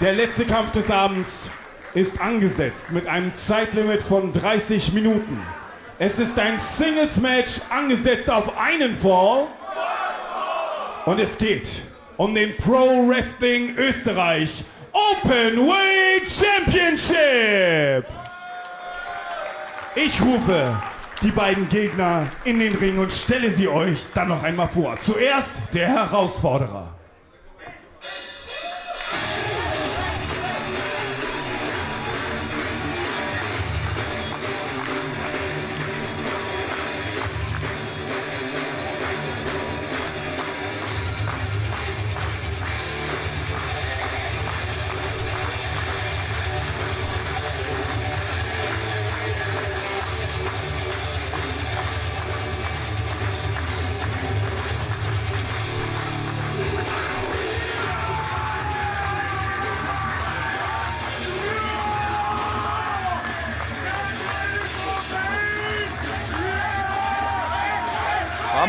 Der letzte Kampf des Abends ist angesetzt mit einem Zeitlimit von 30 Minuten. Es ist ein Singles-Match angesetzt auf einen Fall. Und es geht um den Pro Wrestling Österreich Openweight Championship. Ich rufe die beiden Gegner in den Ring und stelle sie euch dann noch einmal vor. Zuerst der Herausforderer.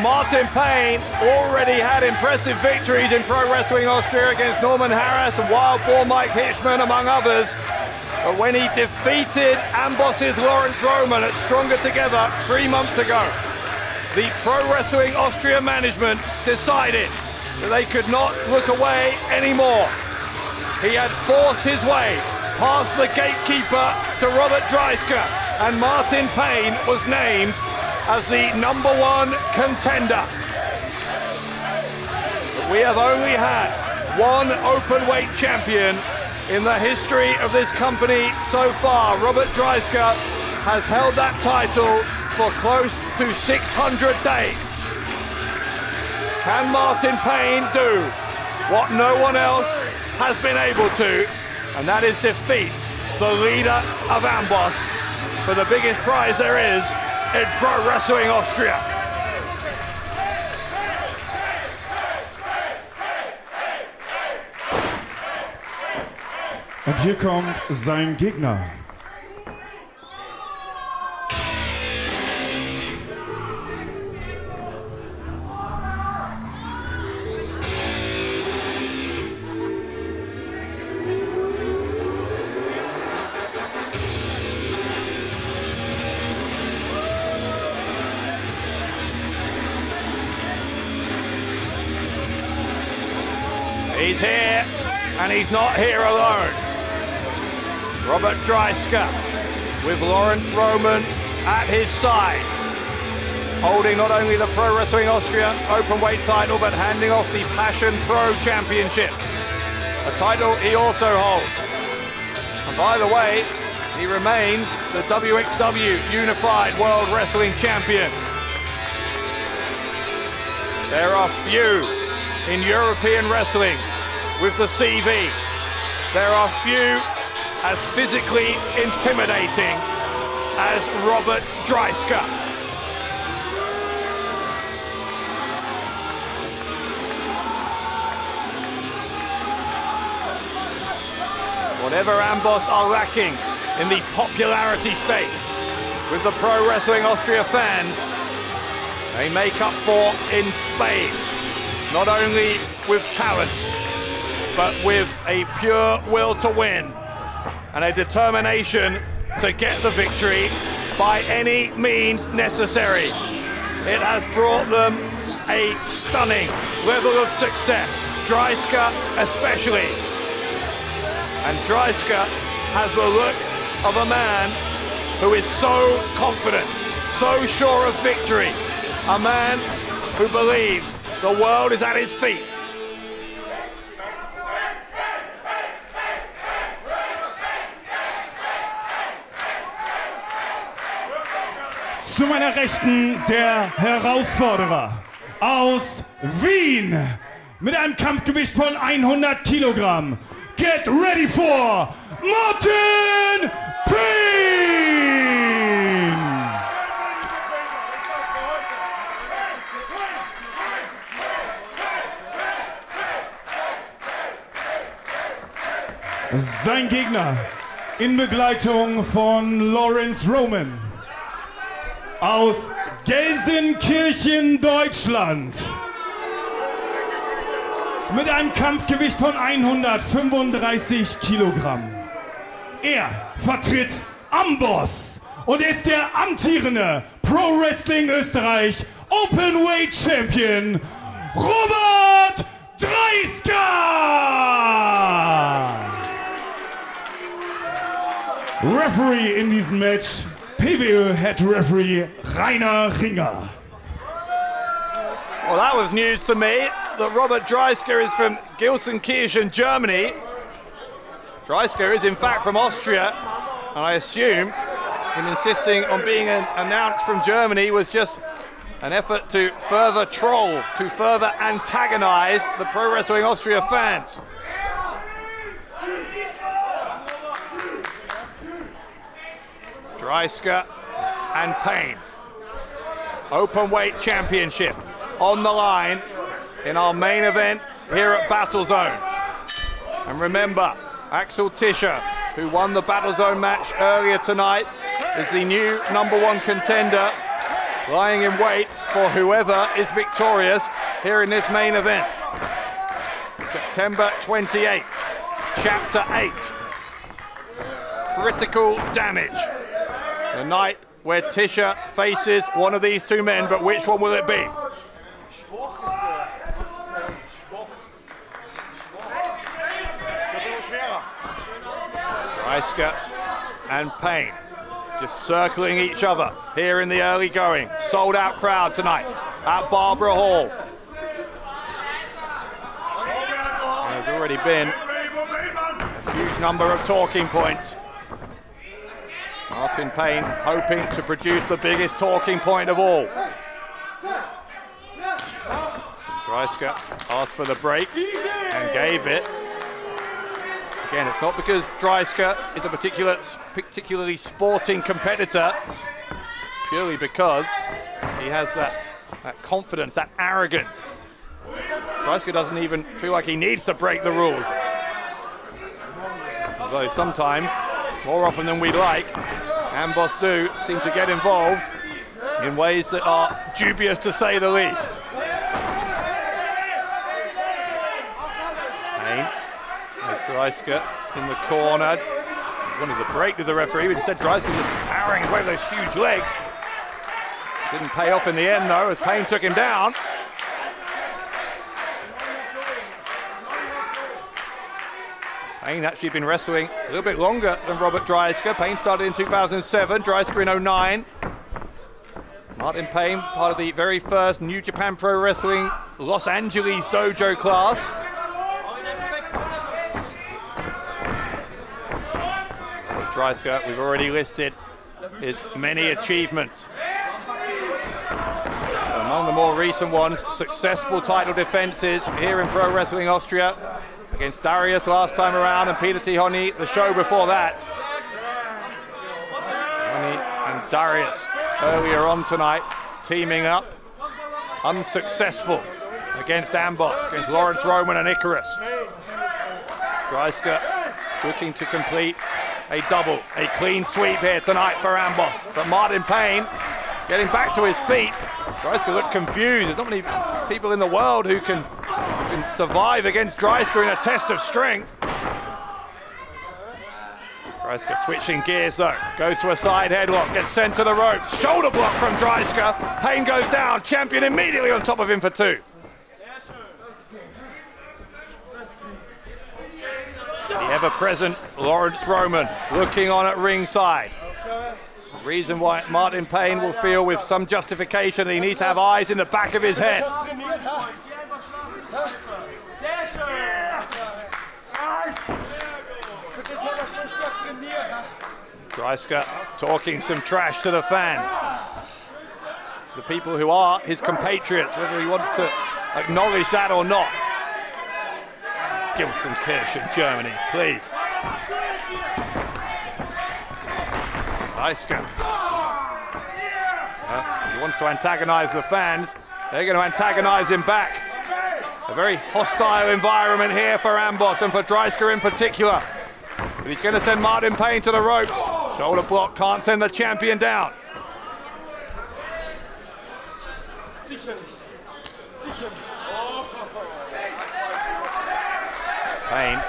Martin Payne already had impressive victories in Pro Wrestling Austria against Norman Harris and Wild Boar Mike Hitchman, among others. But when he defeated Amboss's Laurance Roman at Stronger Together 3 months ago, the Pro Wrestling Austria management decided that they could not look away anymore. He had forced his way past the gatekeeper to Robert Dreissker, and Martin Payne was named as the #1 contender. But we have only had one openweight champion in the history of this company so far. Robert Dreissker has held that title for close to 600 days. Can Martin Payne do what no one else has been able to, and that is defeat the leader of Amboss for the biggest prize there is in Pro Wrestling Austria? Und hier kommt sein Gegner. He's here, and he's not here alone. Robert Dreissker with Laurance Roman at his side, holding not only the Pro Wrestling Austria Openweight title, but handing off the Passion Pro Championship, a title he also holds. And by the way, he remains the WXW Unified World Wrestling Champion. There are few in European wrestling with the CV. There are few as physically intimidating as Robert Dreissker. Whatever Amboss are lacking in the popularity stakes with the Pro Wrestling Austria fans, they make up for in spades, not only with talent, but with a pure will to win and a determination to get the victory by any means necessary. It has brought them a stunning level of success, Dreissker especially. And Dreissker has the look of a man who is so confident, so sure of victory, a man who believes the world is at his feet. Zu meiner Rechten der Herausforderer aus Wien mit einem Kampfgewicht von 100 Kilogramm. Get ready for Martin Payne! Sein Gegner in Begleitung von Laurance Roman aus Gelsenkirchen, Deutschland. mit einem Kampfgewicht von 135 Kilogramm. Er vertritt Amboss und ist der amtierende Pro Wrestling Österreich Openweight Champion Robert Dreissker! Referee in diesem Match, PWÖ Head Referee Rainer Ringer. Well, that was news to me, that Robert Dreissker is from Lanzenkirchen, Germany. Dreissker is in fact from Austria, and I assume him insisting on being announced from Germany was just an effort to further troll, to further antagonize the Pro Wrestling Austria fans. Dreissker and Payne. Openweight championship on the line in our main event here at Battle Zone. And remember, Axel Tischer, who won the Battle Zone match earlier tonight, is the new #1 contender, lying in wait for whoever is victorious here in this main event. September 28th, Chapter 8. Critical damage. The night where Tischer faces one of these two men, but which one will it be? Dreissker and Payne just circling each other here in the early going. Sold out crowd tonight at Barbara Hall. There's already been a huge number of talking points. Martn Payne hoping to produce the biggest talking point of all. Dreissker asked for the break and gave it. Again, it's not because Dreissker is a particularly sporting competitor. It's purely because he has that confidence, that arrogance. Dreissker doesn't even feel like he needs to break the rules. Although sometimes, more often than we'd like, Amboss do seem to get involved in ways that are dubious to say the least. Payne has Dreissker in the corner. He wanted to break to the referee, but instead Dreissker just powering his way with those huge legs. Didn't pay off in the end though, as Payne took him down. Payne actually been wrestling a little bit longer than Robert Dreissker. Payne started in 2007, Dreissker in 2009. Martn Payne, part of the very first New Japan Pro Wrestling Los Angeles dojo class. Robert Dreissker, we've already listed his many achievements. Among the more recent ones, successful title defenses here in Pro Wrestling Austria, against Darius last time around and Peter Tihanyi the show before that. Tihanyi and Darius earlier on tonight teaming up, unsuccessful against Amboss, against Laurance, Roman and Icarus. Dreissker looking to complete a double, a clean sweep here tonight for Amboss. But Martn Payne getting back to his feet. Dreissker looked confused. There's not many people in the world who can survive against Dreissker in a test of strength. Dreissker switching gears though, goes to a side headlock, gets sent to the ropes, shoulder block from Dreissker, Payne goes down, champion immediately on top of him for two. The ever-present Laurance Roman looking on at ringside. The reason why Martn Payne will feel with some justification that he needs to have eyes in the back of his head. Dreissker talking some trash to the fans, to the people who are his compatriots, whether he wants to acknowledge that or not. Lanzenkirchen, Germany, please. Dreissker. He wants to antagonize the fans. They're going to antagonize him back. A very hostile environment here for Amboss and for Dreissker in particular. But he's going to send Martn Payne to the ropes. Shoulder block, can't send the champion down. Payne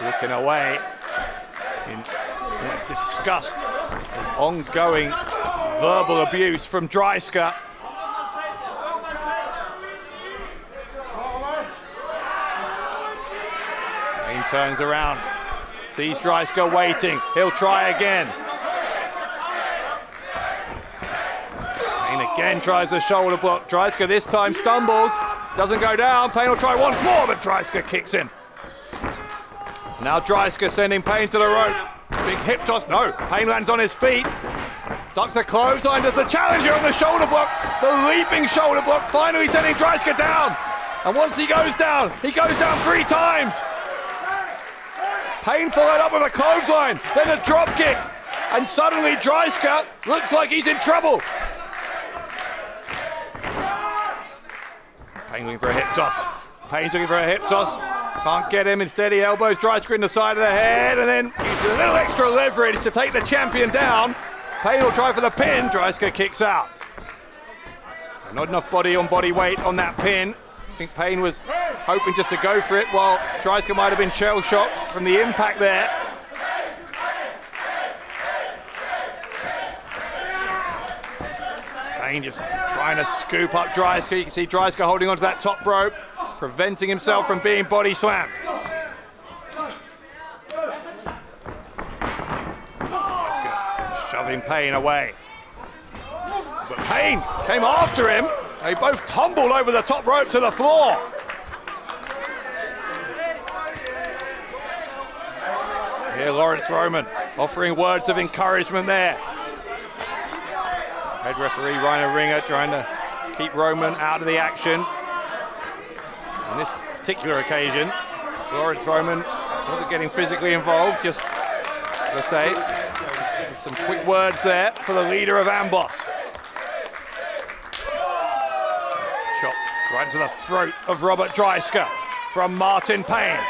looking away in almost disgust. There's ongoing verbal abuse from Dreissker. Payne turns around, sees Dreissker waiting, he'll try again. Payne again tries a shoulder block. Dreissker this time stumbles, doesn't go down. Payne will try once more, but Dreissker kicks him. Now Dreissker sending Payne to the rope. Big hip toss, no, Payne lands on his feet. Ducks a clothesline, does the challenger on the shoulder block. The leaping shoulder block, finally sending Dreissker down. And once he goes down 3 times. Payne followed up with a clothesline, then a drop kick. And suddenly Dreissker looks like he's in trouble. Payne looking for a hip toss. Payne's looking for a hip toss. Can't get him, instead he elbows Dreissker in the side of the head and then uses a little extra leverage to take the champion down. Payne will try for the pin, Dreissker kicks out. Not enough body on body weight on that pin. I think Payne was hoping just to go for it, while Dreissker might have been shell-shocked from the impact there. Payne just trying to scoop up Dreissker. You can see Dreissker holding onto that top rope, preventing himself from being body slammed. Dreissker shoving Payne away. But Payne came after him. They both tumbled over the top rope to the floor. Here Laurance Roman offering words of encouragement there. Head referee Rainer Ringer trying to keep Roman out of the action. On this particular occasion, Laurance Roman wasn't getting physically involved, just, as I say, with some quick words there for the leader of Amboss. Shot right into the throat of Robert Dreissker from Martn Payne.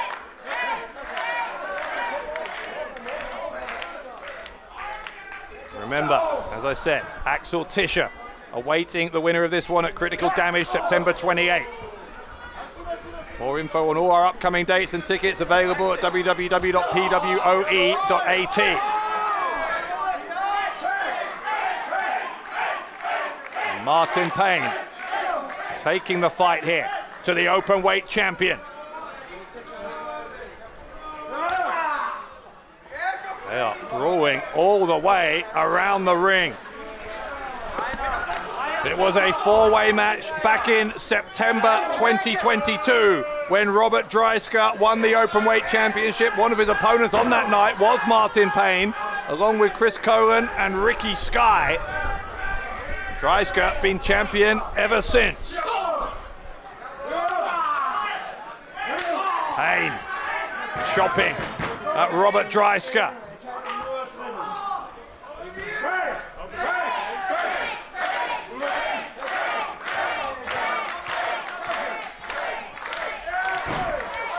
Remember, as I said, Axel Tischer awaiting the winner of this one at Critical Damage September 28th. More info on all our upcoming dates and tickets available at www.pwoe.at. Martn Payne taking the fight here to the Openweight champion. They are brawling all the way around the ring. It was a four-way match back in September 2022 when Robert Dreissker won the Openweight Championship. One of his opponents on that night was Martn Payne, along with Chris Colan and Ricky Sky. Dreissker been champion ever since. Payne chopping at Robert Dreissker.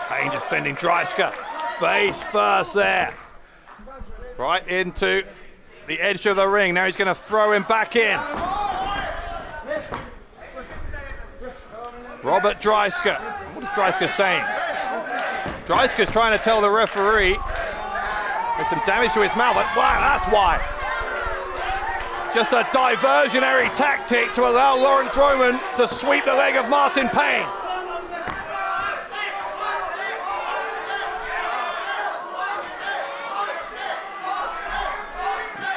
Payne just sending Dreissker face first there. Right into the edge of the ring. Now he's going to throw him back in. Robert Dreissker. What is Dreissker saying? Dreisker's trying to tell the referee there's some damage to his mouth. Wow, that's why. Just a diversionary tactic to allow Laurance Roman to sweep the leg of Martn Payne.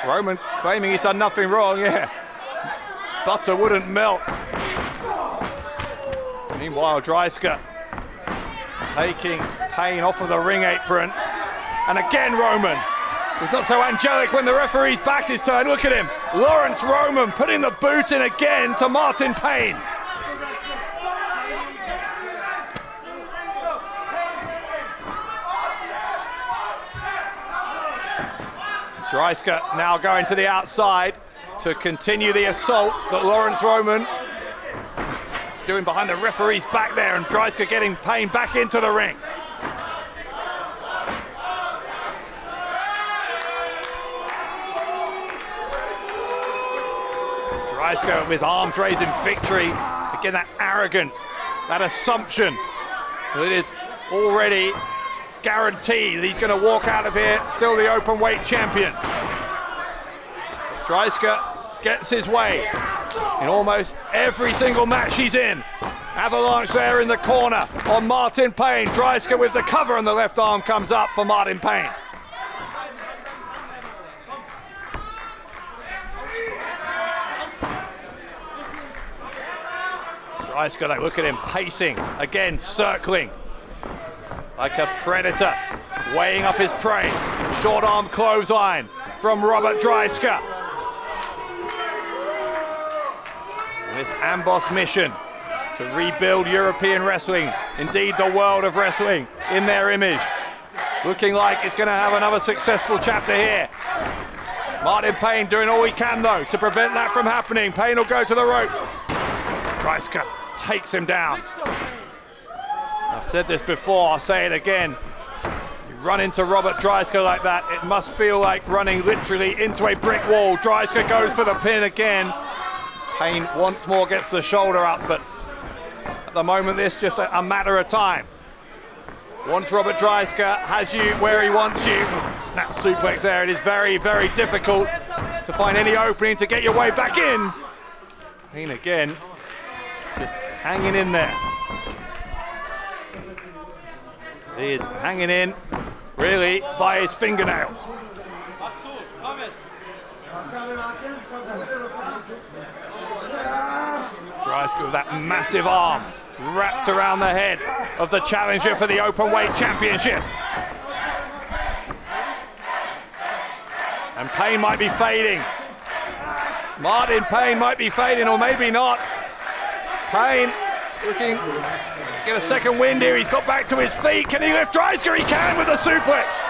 Roman claiming he's done nothing wrong, yeah. Butter wouldn't melt. Meanwhile, Dreissker taking Payne off of the ring apron. And again, Roman. He's not so angelic when the referee's back is turned. Look at him. Laurance Roman putting the boot in again to Martn Payne. Dreissker now going to the outside to continue the assault that Laurance Roman doing behind the referee's back there, and Dreissker getting Payne back into the ring. Dreissker with his arms raised in victory. Again, that arrogance, that assumption that it is already guarantee that he's going to walk out of here still the open weight champion. But Dreissker gets his way in almost every single match he's in. Avalanche there in the corner on Martn Payne. Dreissker with the cover and the left arm comes up for Martn Payne. Dreissker, look at him pacing, again circling like a predator, weighing up his prey. Short arm clothesline from Robert Dreissker. This Amboss mission to rebuild European wrestling, indeed the world of wrestling, in their image. Looking like it's going to have another successful chapter here. Martn Payne doing all he can though to prevent that from happening. Payne will go to the ropes. Dreissker takes him down. I've said this before, I'll say it again. You run into Robert Dreissker like that, it must feel like running literally into a brick wall. Dreissker goes for the pin again. Payne once more gets the shoulder up, but at the moment this is just a matter of time. Once Robert Dreissker has you where he wants you, snap suplex there, it is very, very difficult to find any opening to get your way back in. Payne again, just hanging in there. He is hanging in, really, by his fingernails. Dreissker with that massive arm wrapped around the head of the challenger for the Openweight Championship. And Payne might be fading. Martn Payne might be fading, or maybe not. Payne looking to get a second wind here. He's got back to his feet. Can he lift Dreissker? He can with the suplex.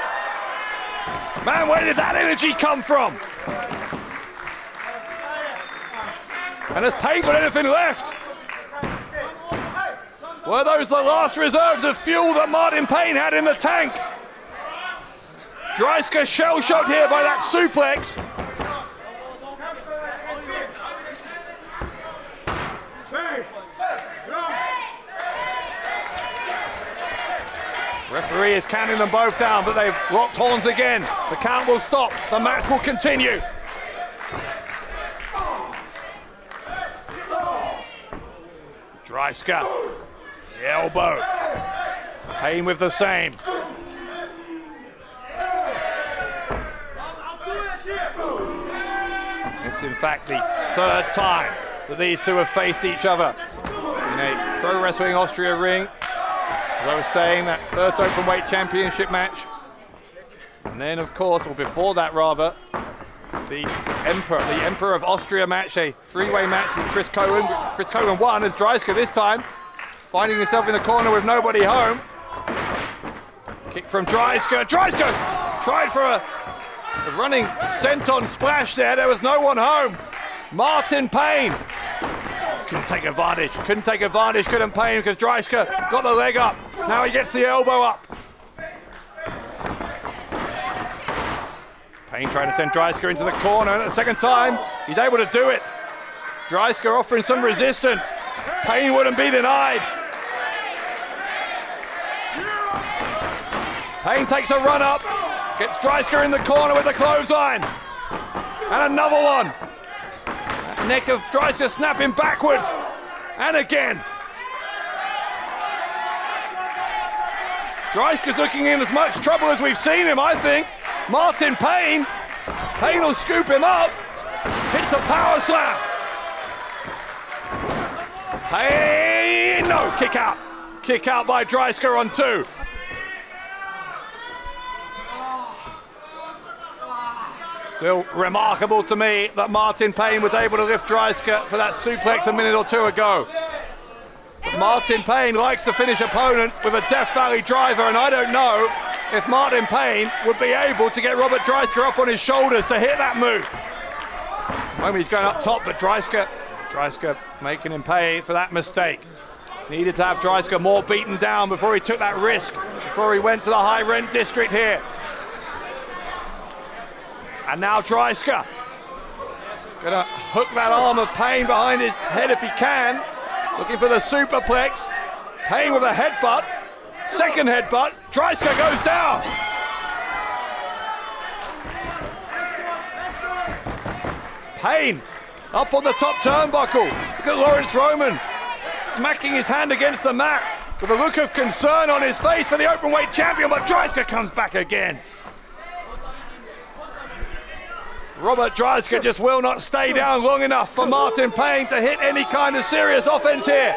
Man, where did that energy come from? And has Payne got anything left? Were those the last reserves of fuel that Martn Payne had in the tank? Dreissker shell-shocked here by that suplex. Referee is counting them both down, but they've locked horns again. The count will stop. The match will continue. Dreissker, the elbow. Payne with the same. It's in fact the third time that these two have faced each other in a Pro Wrestling Austria ring. As I was saying, that first Openweight Championship match. And then, of course, or before that rather, the Emperor of Austria match, a three-way match with Chris Cohen, which Chris Cohen won as Dreissker this time, finding himself in the corner with nobody home. Kick from Dreissker. Dreissker tried for a running senton splash there. There was no one home. Martn Payne couldn't take advantage, couldn't Payne, because Dreissker got the leg up. Now he gets the elbow up. Payne trying to send Dreissker into the corner, and at the second time, he's able to do it. Dreissker offering some resistance. Payne wouldn't be denied. Payne takes a run up, gets Dreissker in the corner with the clothesline. And another one. That neck of Dreissker snapping backwards. And again. Dreisker's looking in as much trouble as we've seen him, I think. Martn Payne. Payne will scoop him up. Hits a power slam. Payne, no, kick out. Kick out by Dreissker on two. Still remarkable to me that Martn Payne was able to lift Dreissker for that suplex a minute or two ago. But Martn Payne likes to finish opponents with a Death Valley driver, and I don't know if Martn Payne would be able to get Robert Dreissker up on his shoulders to hit that move. Well, he's going up top, but Dreissker making him pay for that mistake. Needed to have Dreissker more beaten down before he took that risk, before he went to the high rent district here. And now Dreissker gonna hook that arm of Payne behind his head if he can. Looking for the superplex. Payne with a headbutt. Second headbutt, Dreissker goes down. Payne up on the top turnbuckle. Look at Laurance Roman smacking his hand against the mat with a look of concern on his face for the openweight champion, but Dreissker comes back again. Robert Dreissker just will not stay down long enough for Martn Payne to hit any kind of serious offense here.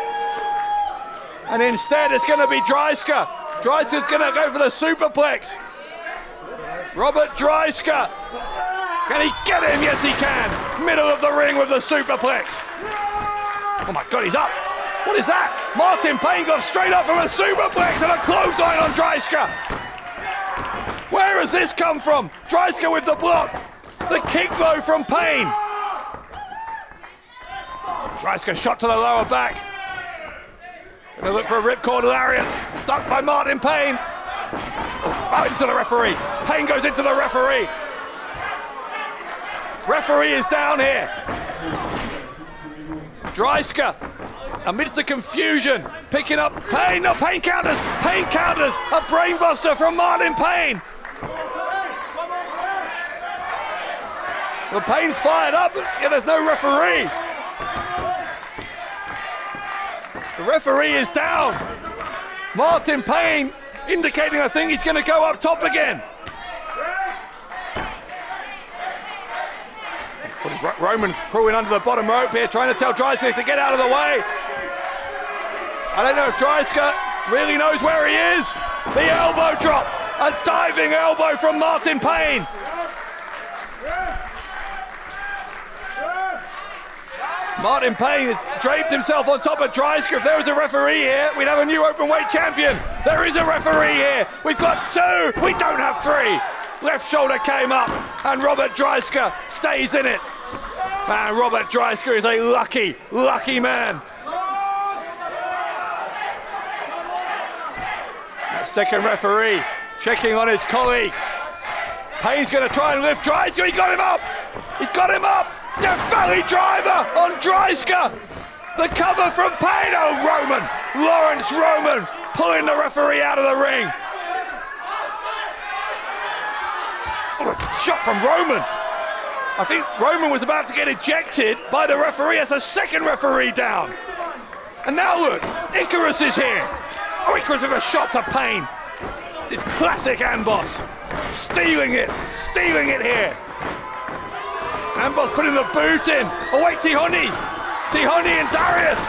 And instead it's going to be Dreissker. Dreisker's going to go for the superplex. Robert Dreissker. Can he get him? Yes, he can. Middle of the ring with the superplex. Oh my God, he's up. What is that? Martn Payne got straight up from a superplex and a clothesline on Dreissker. Where has this come from? Dreissker with the block. The kick though from Payne. Dreissker shot to the lower back. Gonna look for a ripcord lariat. Ducked by Martn Payne. Oh, into the referee. Payne goes into the referee. Referee is down here. Dreissker, amidst the confusion, picking up Payne. No, Payne counters. Payne counters. A brainbuster from Martn Payne. Well, Payne's fired up, but yeah, there's no referee. The referee is down. Martn Payne indicating, I think, he's going to go up top again. What is Roman crawling under the bottom rope here, trying to tell Dreissker to get out of the way. I don't know if Dreissker really knows where he is. The elbow drop, a diving elbow from Martn Payne. Martn Payne has draped himself on top of Dreissker. If there was a referee here, we'd have a new openweight champion. There is a referee here. We've got two. We don't have three. Left shoulder came up, and Robert Dreissker stays in it. Man, Robert Dreissker is a lucky, lucky man. That second referee checking on his colleague. Payne's going to try and lift Dreissker. He got him up. He's got him up. Death Valley driver on Dreissker. The cover from Payne. Oh, Roman. Laurance Roman pulling the referee out of the ring. Oh, that's a shot from Roman. I think Roman was about to get ejected by the referee. That's a second referee down. And now look, Icarus is here. Oh, Icarus with a shot to Payne. This is classic Amboss. Stealing it here. Amboss putting the boot in. Oh wait, Tihanyi. Tihanyi and Darius.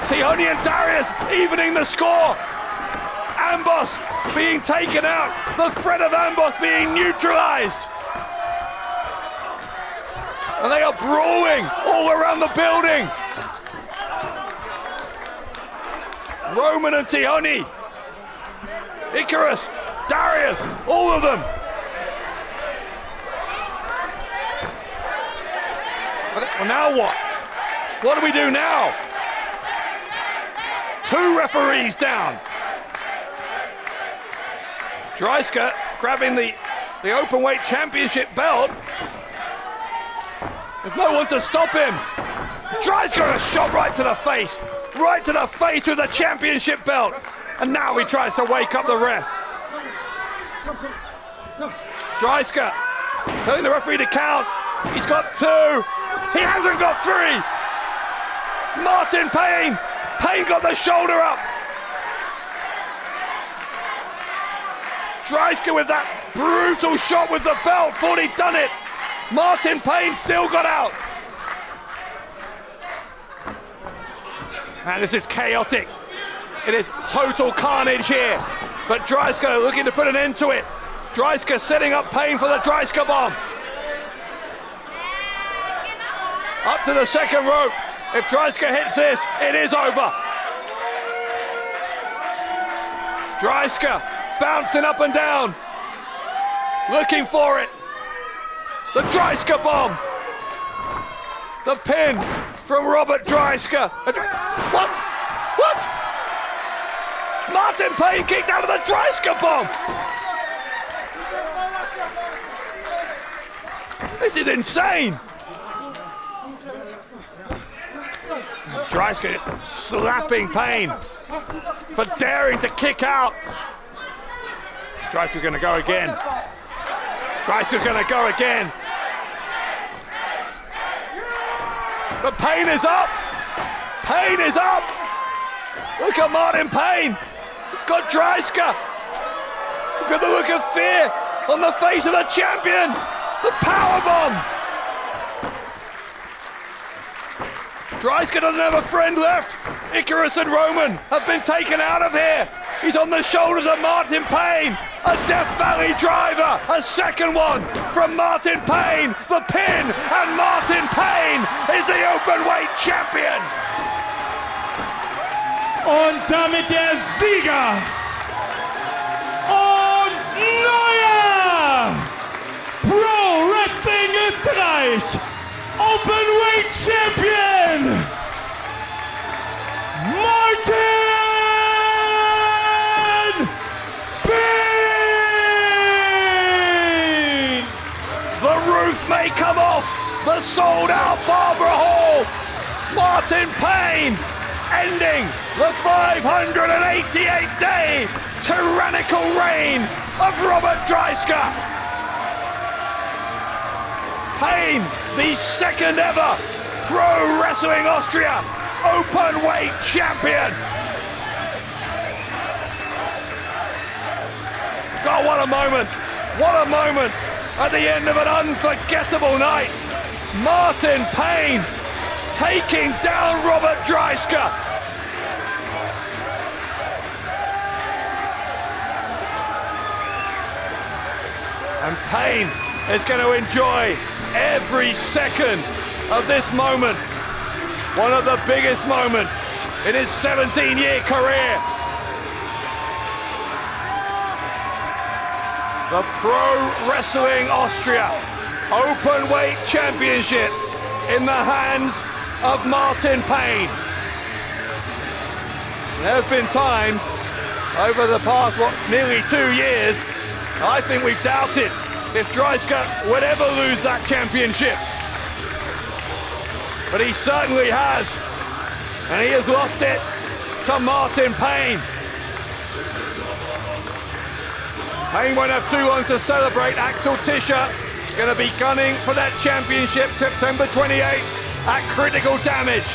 Tihanyi and Darius evening the score. Amboss being taken out. The threat of Amboss being neutralized. And they are brawling all around the building. Roman and Tihanyi. Icarus, Darius, all of them. Well, now what? What do we do now? Two referees down. Dreissker grabbing the openweight championship belt. There's no one to stop him. Dreissker a shot right to the face. Right to the face with the championship belt. And now he tries to wake up the ref. Dreissker telling the referee to count. He's got two. He hasn't got three. Martn Payne. Payne got the shoulder up. Dreissker with that brutal shot with the belt. Thought he'd done it. Martn Payne still got out. And this is chaotic. It is total carnage here. But Dreissker looking to put an end to it. Dreissker setting up Payne for the Dreissker bomb. Up to the second rope. If Dreissker hits this, it is over. Dreissker bouncing up and down. Looking for it. The Dreissker bomb. The pin from Robert Dreissker. What? What? Martn Payne kicked out of the Dreissker bomb. This is insane. Dreissker is slapping Payne. for daring to kick out. Dreisker's going to go again. Dreisker's going to go again. But Payne is up. Payne is up. Look at Martn Payne. It's got Dreissker. Look at the look of fear on the face of the champion. The powerbomb. Dreissker doesn't have a friend left. Icarus and Roman have been taken out of here. He's on the shoulders of Martn Payne. A Death Valley driver. A second one from Martn Payne. The pin, and Martn Payne is the Openweight champion. Und damit der Sieger und neuer Pro Wrestling Österreich Openweight Champion Martn Payne. The roof may come off the sold-out Barbara Hall. Martn Payne ending the 588-day tyrannical reign of Robert Dreissker. Payne, the second ever Pro Wrestling Austria Openweight champion. God, what a moment. What a moment at the end of an unforgettable night. Martn Payne taking down Robert Dreissker. And Payne is going to enjoy every second of this moment. One of the biggest moments in his 17-year career. The Pro Wrestling Austria Openweight Championship in the hands of Martn Payne. There have been times over the past, nearly 2 years, I think we've doubted if Dreissker would ever lose that championship. But he certainly has, and he has lost it to Martn Payne. Payne won't have too long to celebrate. Axel Tischer going to be gunning for that championship September 28th at Critical Damage.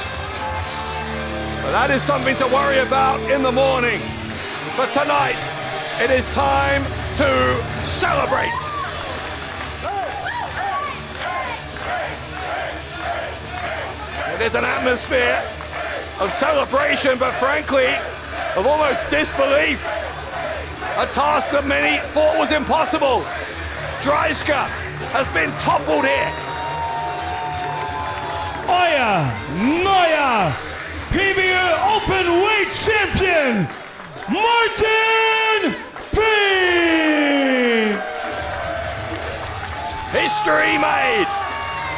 But that is something to worry about in the morning. But tonight, it is time to celebrate. It is an atmosphere of celebration, but frankly, of almost disbelief. A task that many thought was impossible. Dreissker has been toppled here. Euer neuer PBE Openweight Champion, Martn Payne. History made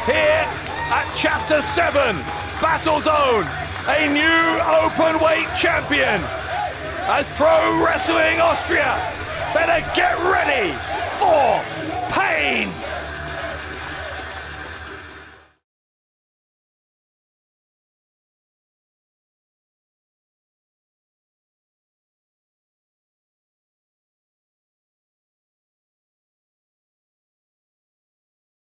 here at Chapter 7, Battle Zone. A new Openweight champion. As Pro Wrestling Austria better get ready for Payne.